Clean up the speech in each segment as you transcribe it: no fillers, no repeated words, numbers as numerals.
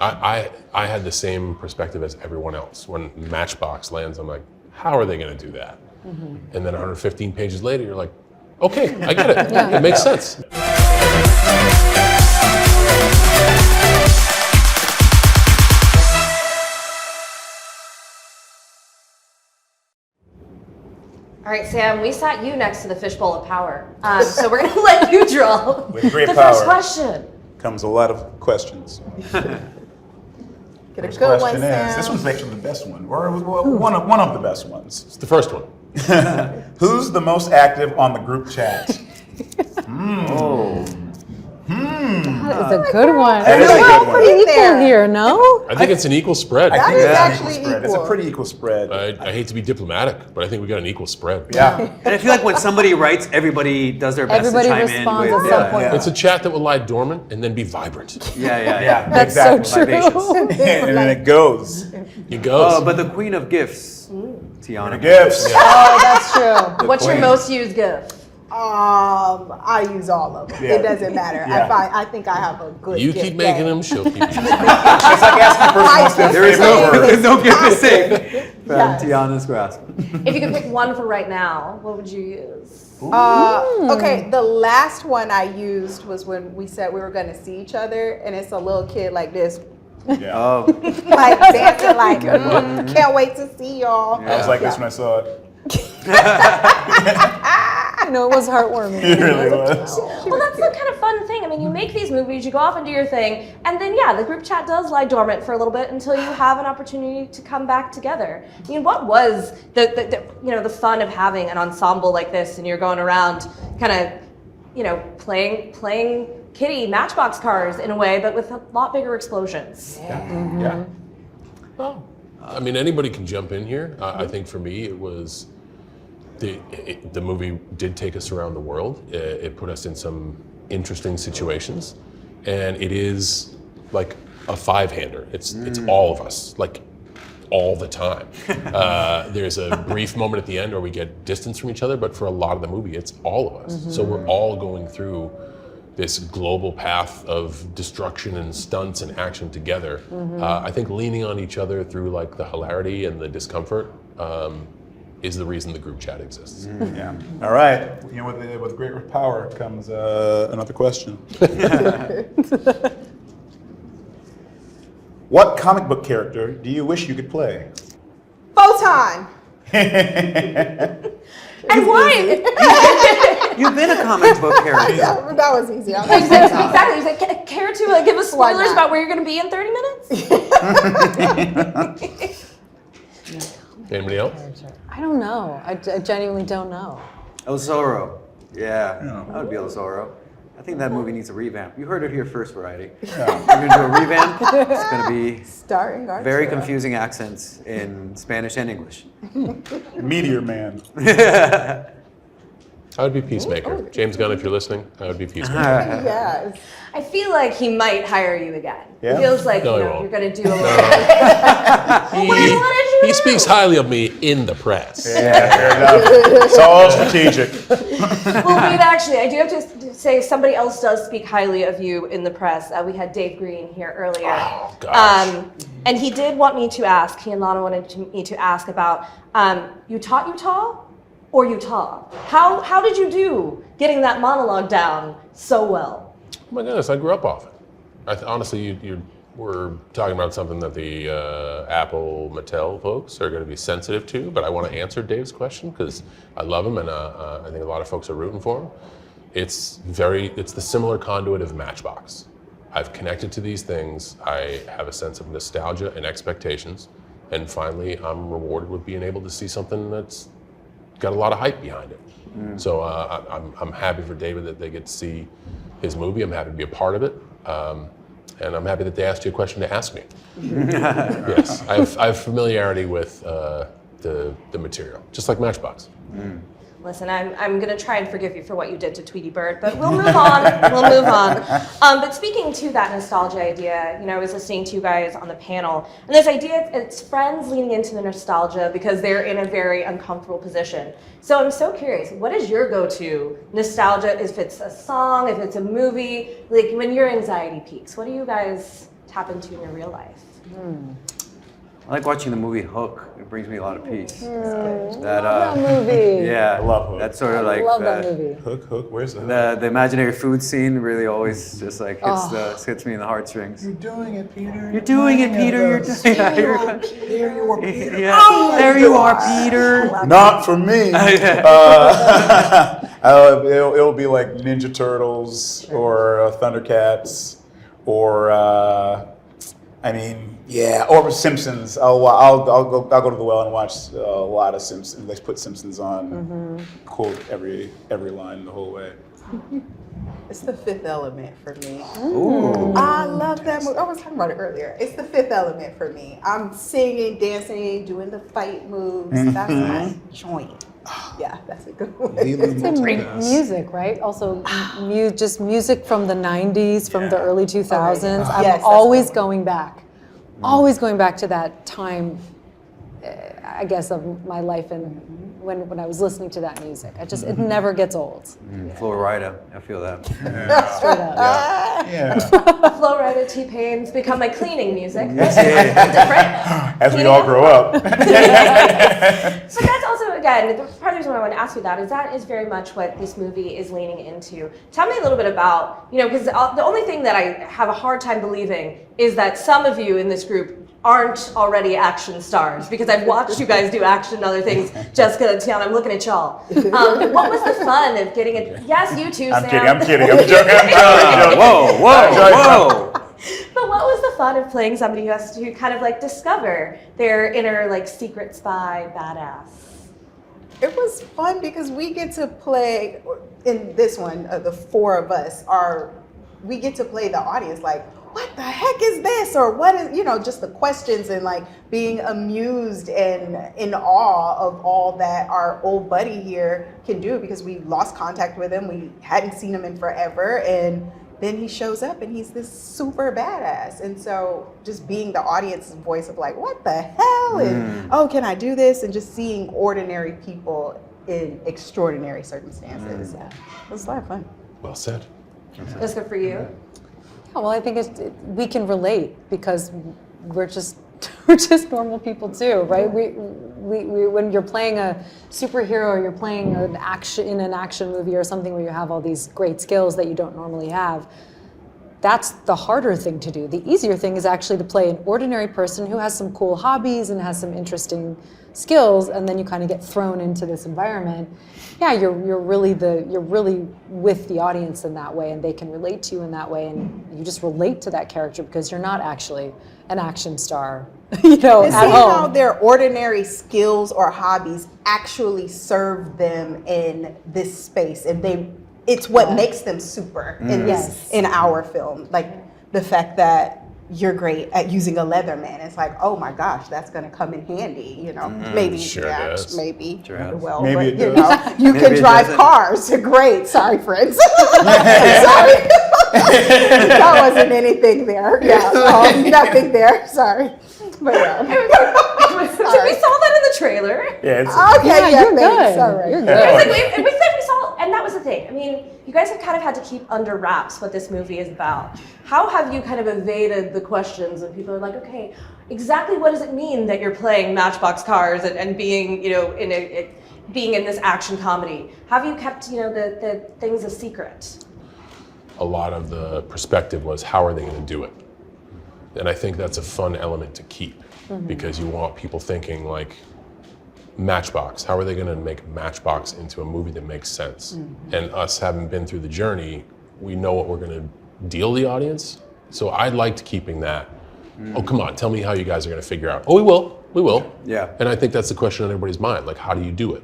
I had the same perspective as everyone else. When Matchbox lands, I'm like, how are they going to do that? Mm-hmm. And then 115 pages later, you're like, okay, I get it. It makes sense. All right, Sam, we sat you next to the fishbowl of power. So we're going to let you draw With great the power first question. Comes a lot of questions. Get a First good one, question is, Sam. this one's actually the best one, or one of the best ones. It's the first one. Who's the most active on the group chat? That is a good one. That is a good one. Equal here, no? I think it's an equal spread. I think is it's actually an equal spread. It's a pretty equal spread. I hate to be diplomatic, but I think we got an equal spread. Yeah. And I feel like when somebody writes, everybody does their best Everybody to chime responds in with. at some point. Yeah. It's a chat that will lie dormant and then be vibrant. Yeah, That's exactly. so true. Vivacious. And then it goes. It goes. Oh, but the queen of gifts, Teyonah. Gifts. Oh, that's true. What's your most used gift? I use all of them. Yeah. It doesn't matter. Yeah. I think I have a good You gift keep making bag. them, she'll keep using them. It's like asking a person what's their There is favorite word. there's no gift is safe from Yes. Teyonah's grasp. If you could pick one for right now, what would you use? Okay, the last one I used was when we said we were going to see each other, and it's a little kid like this, Yeah. Oh, like dancing, like, can't wait to see y'all. I was like this when I saw it. I know, it was heartwarming. It really was. Well, that's the kind of fun thing. I mean, you make these movies, you go off and do your thing, and then the group chat does lie dormant for a little bit until you have an opportunity to come back together. I mean, what was the fun of having an ensemble like this, and you're going around kind of, playing kiddie Matchbox cars in a way, but with a lot bigger explosions. Yeah. Well, I mean, anybody can jump in here. I think for me, it was the movie did take us around the world. It put us in some interesting situations, and it is like a five-hander. It's all of us, like all the time. There's a brief moment at the end where we get distance from each other, but for a lot of the movie, it's all of us. So we're all going through this global path of destruction and stunts and action together. I think leaning on each other through like the hilarity and the discomfort is the reason the group chat exists. Yeah. All right. With great power comes another question. What comic book character do you wish you could play? Photon. And why? you've been a comic book character. That was easy. Exactly. He's like, care to give us Why spoilers not? about where you're going to be in 30 minutes? Anybody else? I don't know. I genuinely don't know. El Zorro. Yeah, that would be El Zorro. I think that movie needs a revamp. You heard it here first, Variety. We're going to do a revamp. It's going to be Starting Arturo. very confusing accents in Spanish and English. Meteor Man. I would be Peacemaker. James Gunn, if you're listening, I would be Peacemaker. Yes. I feel like he might hire you again. Yeah? It feels like No, he won't. you're going to do a little. He speaks highly of me in the press. Yeah, fair enough. It's all strategic. Well, wait, actually, I do have to say somebody else does speak highly of you in the press. We had Dave Green here earlier. Oh, gosh. And he did want me to ask, he and Lana wanted me to ask about Utah or Utah? How did you do getting that monologue down so well? Oh my goodness, I grew up off it. Honestly, you we're talking about something that the Apple Mattel folks are going to be sensitive to, but I want to answer Dave's question because I love him and I think a lot of folks are rooting for him. It's the similar conduit of Matchbox. I've connected to these things. I have a sense of nostalgia and expectations, and finally I'm rewarded with being able to see something that's got a lot of hype behind it. So I'm happy for David that they get to see his movie. I'm happy to be a part of it. And I'm happy that they asked you a question to ask me. Yes, I have familiarity with the material, just like Matchbox. Listen, I'm going to try and forgive you for what you did to Tweety Bird, but we'll move on. But speaking to that nostalgia idea, I was listening to you guys on the panel, and this idea, it's friends leaning into the nostalgia because they're in a very uncomfortable position. So I'm so curious, what is your go-to nostalgia? If it's a song, if it's a movie, like when your anxiety peaks, what do you guys tap into in your real life? I like watching the movie Hook. It brings me a lot of peace. Love that movie. Yeah, I love Hook. That's sort of like Love that movie. Hook, where's the hook? the imaginary food scene really always just like hits me in the heartstrings. You're doing it, Peter. You're doing it, Peter. You're doing it. There you are, Peter. Yeah, there you are, Peter. Not for me. It'll be like Ninja Turtles or Thundercats or or Simpsons. I'll go to the well and watch a lot of Simpsons. They put Simpsons on, quote every line the whole way. It's The Fifth Element for me. Ooh. I love that movie. I was talking about it earlier. It's The Fifth Element for me. I'm singing, dancing, doing the fight moves. That's my joint. Yeah, that's a good one. Music, right? Also, just music from the 90s, from the early 2000s. Yes, I'm that's always the one. going back. Always going back to that time, I guess, of my life and when I was listening to that music. It never gets old. Florida, I feel that. Straight up. Yeah. Flo Rida, T-Pain's become my cleaning music. Yeah. Different. As we all grow up. But that's also, again, part of the reason why I want to ask you that is very much what this movie is leaning into. Tell me a little bit about, because the only thing that I have a hard time believing is that some of you in this group aren't already action stars, because I've watched you guys do action and other things. Jessica and Teyonah, I'm looking at y'all. What was the fun of getting it? Yes, you too, I'm Sam. kidding. I'm joking. Whoa. But what was the fun of playing somebody who has to kind of like discover their inner like secret spy badass? It was fun because we get to play, in this one, the four of us, we get to play the audience like, what the heck is this? Or what is, just the questions and like being amused and in awe of all that our old buddy here can do, because we lost contact with him. We hadn't seen him in forever. And then he shows up and he's this super badass. And so just being the audience's voice of like, what the hell? And oh, can I do this? And just seeing ordinary people in extraordinary circumstances. Yeah, it was a lot of fun. Well said. Jessica, for you? Yeah, well, I think we can relate because we're just normal people too, right? We when you're playing a superhero or you're playing in an action movie or something where you have all these great skills that you don't normally have, that's the harder thing to do. The easier thing is actually to play an ordinary person who has some cool hobbies and has some interesting skills, and then you kind of get thrown into this environment. Yeah, you're really with the audience in that way, and they can relate to you in that way, and you just relate to that character because you're not actually an action star, And at seeing how home. their ordinary skills or hobbies actually serve them in this space, and it's what makes them super in our film. Like the fact that you're great at using a Leatherman. It's like, oh my gosh, that's going to come in handy. Maybe, Sure does. maybe. Sure does. Well, Maybe but it does. you Maybe can it drive doesn't. cars. Great. Sorry, friends. Sorry. That wasn't anything there. Yeah, nothing there. Sorry. But yeah. So we saw that in the trailer. Yeah, it's Okay, yeah, you're thanks. good. All right. You're It's good. like we said we saw, and that was the thing. I mean, you guys have kind of had to keep under wraps what this movie is about. How have you kind of evaded the questions and people are like, okay, exactly what does it mean that you're playing Matchbox cars and being, being in this action comedy? Have you kept, the things a secret? A lot of the perspective was, how are they going to do it? And I think that's a fun element to keep because you want people thinking like, Matchbox, how are they going to make Matchbox into a movie that makes sense? And us having been through the journey, we know what we're going to deal the audience. So I liked keeping that. Oh, come on, tell me how you guys are going to figure out. Oh, we will. Yeah. And I think that's the question on everybody's mind, like, how do you do it?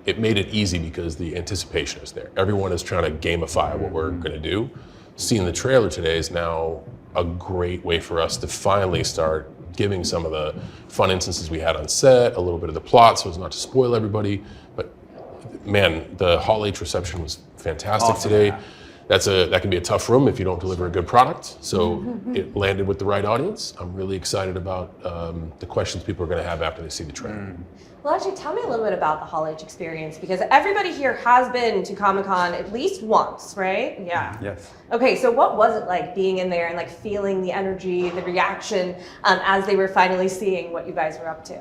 It made it easy because the anticipation is there. Everyone is trying to gamify what we're going to do. Seeing the trailer today is now a great way for us to finally start giving some of the fun instances we had on set, a little bit of the plot, so as not to spoil everybody. But man, the Hall H reception was fantastic Awesome, today. yeah. that can be a tough room if you don't deliver a good product. So it landed with the right audience. I'm really excited about the questions people are going to have after they see the trailer. Well, actually, tell me a little bit about the Hall H experience, because everybody here has been to Comic-Con at least once, right? Yeah. Yes. Okay, so what was it like being in there and like feeling the energy, the reaction as they were finally seeing what you guys were up to?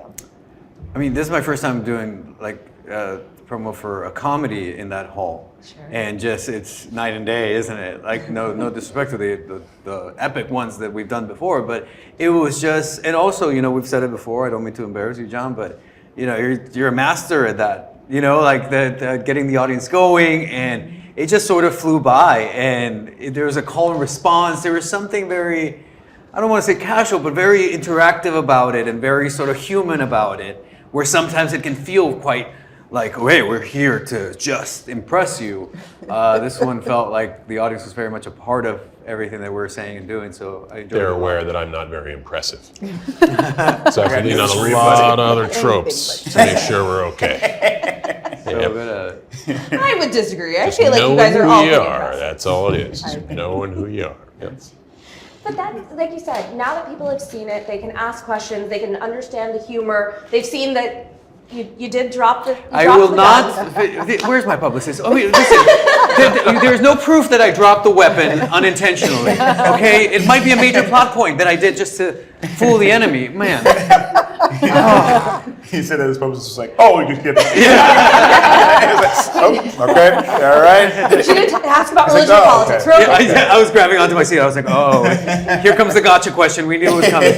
I mean, this is my first time doing like promo for a comedy in that hall. Sure. And just, it's night and day, isn't it? Like, no disrespect to the epic ones that we've done before, but it was just, and also, you know, we've said it before, I don't mean to embarrass you, John, but you know, you're a master at that, you know, like the getting the audience going, and it just sort of flew by, and there was a call and response. There was something very, I don't want to say casual, but very interactive about it, and very sort of human about it, where sometimes it can feel quite like, oh, hey, we're here to just impress you. This one felt like the audience was very much a part of everything that we're saying and doing, so I enjoyed They're it a lot. aware that I'm not very impressive. So I have to lean on a lot of other tropes to make sure we're okay. So Yep. good, I would disagree. I Just feel like you knowing guys are who all you pretty are. impressive. That's all it is. Just knowing who you are. Yep. But that, like you said, now that people have seen it, they can ask questions, they can understand the humor. They've seen that you did drop the. I will not. Where's my publicist? Oh, wait, listen. There's no proof that I dropped the weapon unintentionally. Okay, it might be a major plot point that I did just to fool the enemy. Man. He said that his publicist was like, "Oh, you just get that." Oh, okay, all right. She didn't ask about religion like, or oh, politics. okay. Really? Yeah, I was grabbing onto my seat. I was like, oh, here comes the gotcha question. We knew it was coming.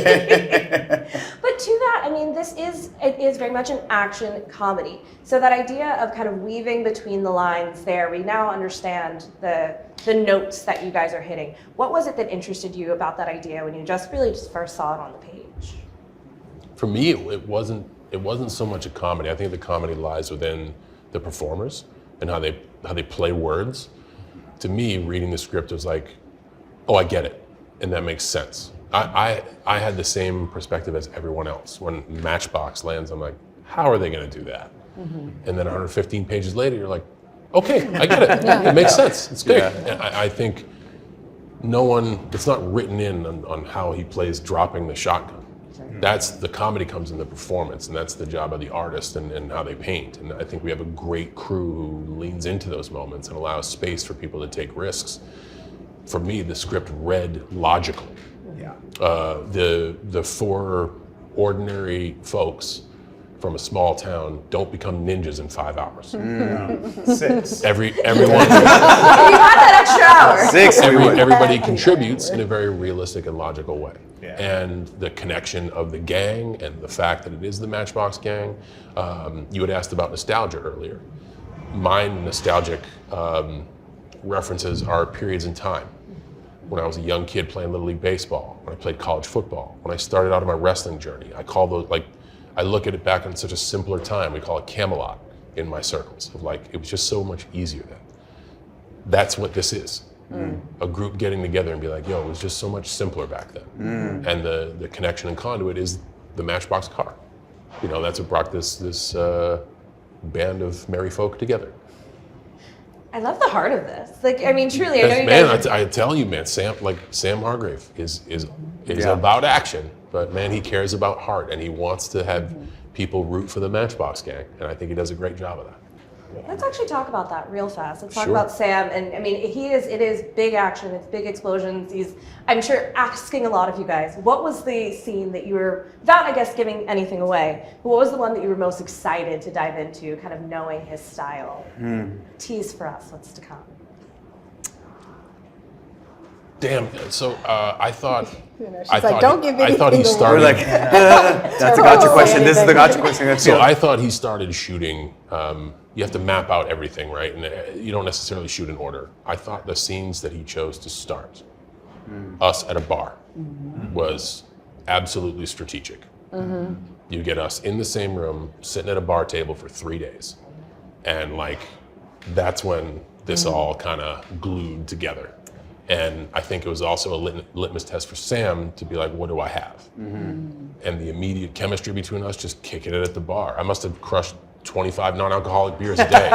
But to that, I mean, it is very much an action comedy. So that idea of kind of weaving between the lines there, we now understand the notes that you guys are hitting. What was it that interested you about that idea when you just first saw it on the page? For me, it wasn't so much a comedy. I think the comedy lies within the performers and how they play words. To me, reading the script was like, oh, I get it, and that makes sense. I had the same perspective as everyone else. When Matchbox lands, I'm like, how are they going to do that? And then 115 pages later, you're like, okay, I get it. It makes sense. It's good. Yeah. And I think it's not written in on how he plays dropping the shotgun. That's the comedy comes in the performance, and that's the job of the artist and how they paint. And I think we have a great crew who leans into those moments and allows space for people to take risks. For me, the script read logically. Yeah. The four ordinary folks from a small town don't become ninjas in 5 hours. 6. Everyone, You had that extra hour. 6. everybody contributes in a very realistic and logical way. Yeah. And the connection of the gang and the fact that it is the Matchbox gang. You had asked about nostalgia earlier. Mine nostalgic references are periods in time. When I was a young kid playing Little League Baseball, when I played college football, when I started out on my wrestling journey, I look at it back in such a simpler time. We call it Camelot in my circles. Of like, it was just so much easier then. That's what this is. A group getting together and be like, yo, it was just so much simpler back then. And the connection and conduit is the Matchbox car. You know, that's what brought this band of merry folk together. I love the heart of this. Like, I mean, truly, I know you Man, guys. I tell you, man, Sam Hargrave is Yeah. about action, but man, he cares about heart, and he wants to have people root for the Matchbox gang, and I think he does a great job of that. Let's actually talk about that real fast. Let's talk Sure. about Sam. And I mean, it is big action, it's big explosions. He's, I'm sure, asking a lot of you guys, what was the scene that you were, without, I guess, giving anything away, but what was the one that you were most excited to dive into, kind of knowing his style? Tease for us what's to come. Damn. So I thought. She's like, "Don't give I thought he anything started. We're like, that's a gotcha question. This is the gotcha question. So I thought he started shooting. You have to map out everything, right? And you don't necessarily shoot in order. I thought the scenes that he chose to start, us at a bar, was absolutely strategic. You get us in the same room, sitting at a bar table for 3 days, and like, that's when this all kind of glued together. And I think it was also a litmus test for Sam to be like, what do I have? And the immediate chemistry between us, just kicking it at the bar. I must have crushed 25 non-alcoholic beers a day,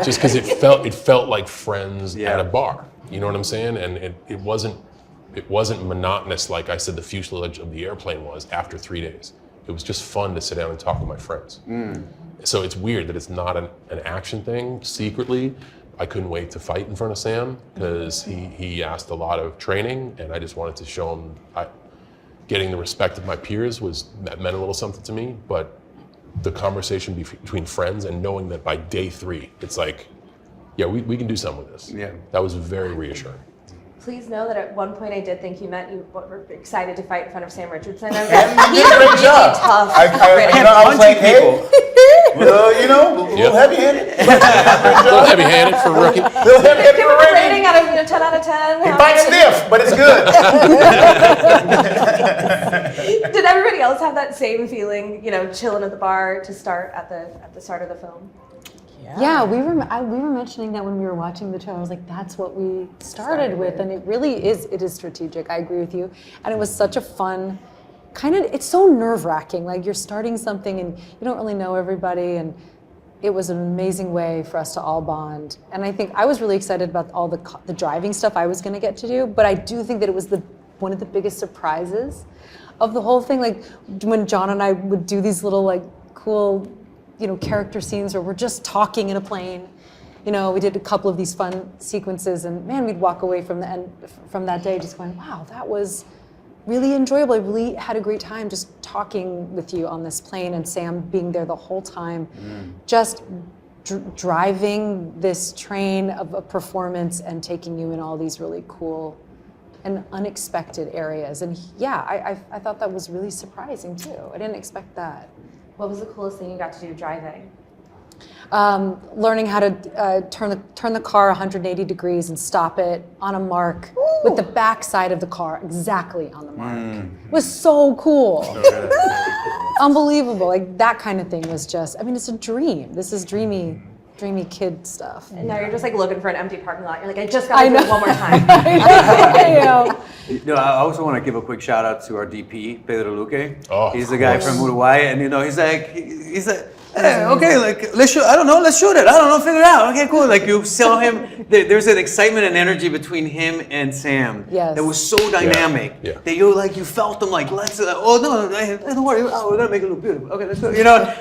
just because it felt like friends at a bar. You know what I'm saying? And it wasn't monotonous like I said the fuselage of the airplane was after 3 days. It was just fun to sit down and talk with my friends. So it's weird that it's not an action thing. Secretly, I couldn't wait to fight in front of Sam because he asked a lot of training, and I just wanted to show him getting the respect of my peers that meant a little something to me. But the conversation between friends and knowing that by day 3, it's like, yeah, we can do something with this. Yeah. That was very reassuring. Please know that at one point I did think you meant you were excited to fight in front of Sam Richardson. I was And like, you he's did a a great really job. tough I critic. was like, hey, people. a little heavy-handed. A little heavy-handed for a rookie. Little heavy-handed Give for him a a rating. rating out of 10 out of 10. He How bites good? stiff, but it's good. Did everybody else have that same feeling, chilling at the bar to start at the start of the film? Yeah, we were mentioning that when we were watching the show. I was like, that's what we started with, and it is strategic. I agree with you, and it was such a fun it's so nerve-wracking. Like you're starting something and you don't really know everybody, and it was an amazing way for us to all bond. And I think I was really excited about all the driving stuff I was going to get to do, but I do think that it was one of the biggest surprises of the whole thing. Like when John and I would do these little cool character scenes where we're just talking in a plane. We did a couple of these fun sequences, and man, we'd walk away from that day just going, wow, that was really enjoyable. I really had a great time just talking with you on this plane, and Sam being there the whole time, just driving this train of a performance and taking you in all these really cool and unexpected areas. And I thought that was really surprising too. I didn't expect that. What was the coolest thing you got to do driving? Learning how to turn the car 180 degrees and stop it on a mark with the back side of the car exactly on the mark. It was so cool. Unbelievable. Like that kind of thing was just, it's a dream. This is dreamy kid stuff. And now you're just looking for an empty parking lot. You're like, I just got to do it one more time. I know. I also want to give a quick shout out to our DP, Pedro Luque. Oh, he's the guy from Uruguay, and he's like, hey, okay, let's shoot. I don't know, let's shoot it. I don't know, figure it out. Okay, cool. Like you saw him. There's an excitement and energy between him and Sam. Yes. That was so dynamic. Yeah. That you felt them let's. Oh no, don't worry. Oh, we're gonna make it look beautiful. Okay, let's go.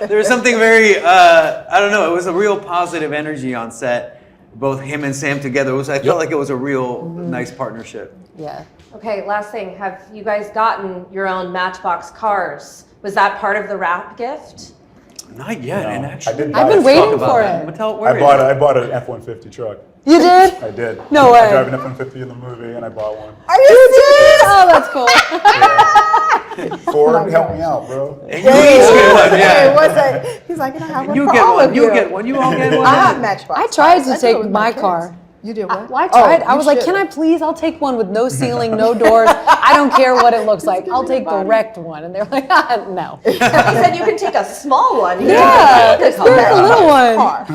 There was something very. I don't know. It was a real positive energy on set. Both him and Sam together. I felt like it was a real nice partnership. Yeah. Okay, last thing. Have you guys gotten your own Matchbox cars? Was that part of the wrap gift? Not yet, No, and I actually, didn't I've buy been it. waiting for it. Mattel, I bought an F-150 truck. You did? I did. No I way. drive an F-150 in the movie, and I bought one. Are you serious? Oh, that's cool. Ford, help me out, bro. And you each get one, Hey, yeah. what's that? He's like, I have one You for get all one. of You get one. You all get one. I have Matchbox. I tried to do it take with my kids. car. You did what? Well, I tried. Oh, I was you like, should. can I please? I'll take one with no ceiling, no doors. I don't care what it looks like. I'll take the wrecked one. And they're like, no. He said you can take a small one. You Yeah, can take it's a little one. Car.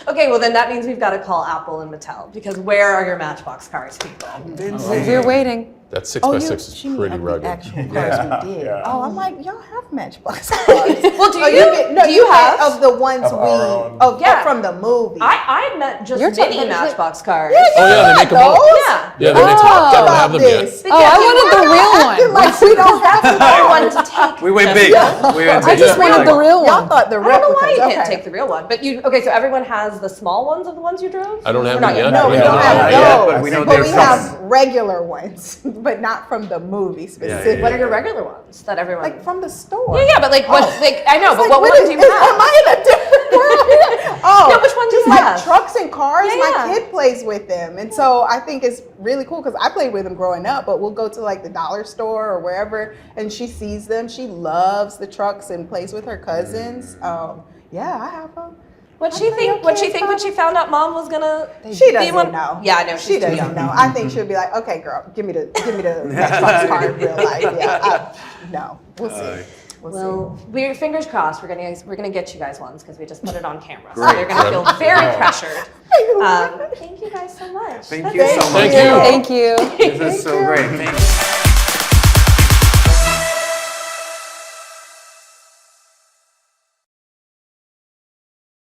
Okay, well then that means we've got to call Apple and Mattel, because where are your Matchbox cars, people? We're waiting. That 6x6 is she mean pretty of the rugged. actual cars we did. Yeah. Oh, I'm like, y'all have Matchbox cars. Well, do Oh, you? No, do you have? of the ones Of our own. Yeah. from the movie. I meant just You're mini talking- Matchbox cars. Oh yeah, they make them all. those? Yeah. Yeah, they make them all. I don't have them yet. this. Oh, I wanted the real Acting one. like we don't have to I wanted to take. We went big. We went I big. just wanted the real Y'all one. thought the I don't know why replicas. you can't take the real one, but okay. So everyone has the small ones of the ones you drove. I don't have Or not them yet. No, we Yeah, don't no, have not yet, those. but we know But they're we coming. have regular ones, but not from the movie specifically. What are your regular ones that everyone? Like from the store. yeah, but like what? Like I know, It's but like, what ones do you have? Am I in a different world? Oh, Yeah, which ones do just you like have? trucks and cars. Yeah, My yeah. kid plays with them, and so I think it's really cool because I played with them growing up. But we'll go to like the dollar store or wherever, and she sees them. She loves the trucks and plays with her cousins. Yeah, I have them. What'd she think? What'd she think when she found out Mom was gonna? She be doesn't one? know. Yeah, I know. She She's too doesn't young. know. I think she'll be like, okay, girl, give me the Matchbox card in real life. Yeah, no, we'll see. We'll see. Well, we're fingers crossed. We're gonna get you guys ones because we just put it on camera, so Great. they're gonna feel very pressured. Thank you. Thank you guys so much. Thank That's you it. so much. Thank you. Thank you. This is so great. Thank you.